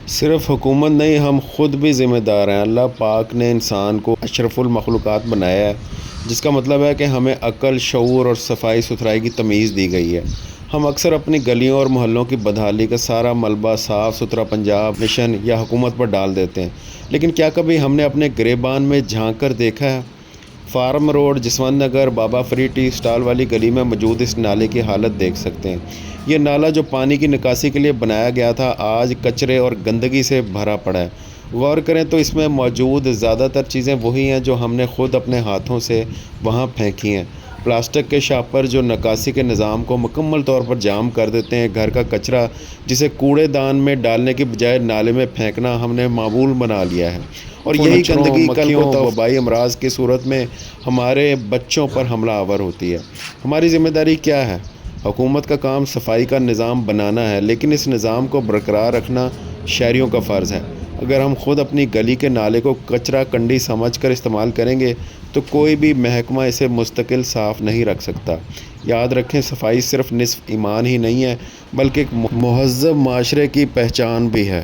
صرف حکومت نہیں، ہم خود بھی ذمہ دار ہیں۔ اللہ پاک نے انسان کو اشرف المخلوقات بنایا ہے، جس کا مطلب ہے کہ ہمیں عقل، شعور اور صفائی ستھرائی کی تمیز دی گئی ہے۔ ہم اکثر اپنی گلیوں اور محلوں کی بدحالی کا سارا ملبہ صاف ستھرا پنجاب مشن یا حکومت پر ڈال دیتے ہیں، لیکن کیا کبھی ہم نے اپنے گریبان میں جھانک کر دیکھا ہے؟ فارم روڈ، جسونت نگر، بابا فرید ٹی اسٹال والی گلی میں موجود اس نالے کی حالت دیکھ سکتے ہیں۔ یہ نالا جو پانی کی نکاسی کے لیے بنایا گیا تھا، آج کچرے اور گندگی سے بھرا پڑا ہے۔ غور کریں تو اس میں موجود زیادہ تر چیزیں وہی ہیں جو ہم نے خود اپنے ہاتھوں سے وہاں پھینکی ہیں۔ پلاسٹک کے شاپر جو نکاسی کے نظام کو مکمل طور پر جام کر دیتے ہیں۔ گھر کا کچرا جسے کوڑے دان میں ڈالنے کی بجائے نالے میں پھینکنا ہم نے معمول بنا لیا ہے، اور یہی گندگی کل کو وبائی امراض کی صورت میں ہمارے بچوں پر حملہ آور ہوتی ہے۔ ہماری ذمہ داری کیا ہے؟ حکومت کا کام صفائی کا نظام بنانا ہے، لیکن اس نظام کو برقرار رکھنا شہریوں کا فرض ہے۔ اگر ہم خود اپنی گلی کے نالے کو کچرا کنڈی سمجھ کر استعمال کریں گے تو کوئی بھی محکمہ اسے مستقل صاف نہیں رکھ سکتا۔ یاد رکھیں، صفائی صرف نصف ایمان ہی نہیں ہے، بلکہ ایک مہذب معاشرے کی پہچان بھی ہے۔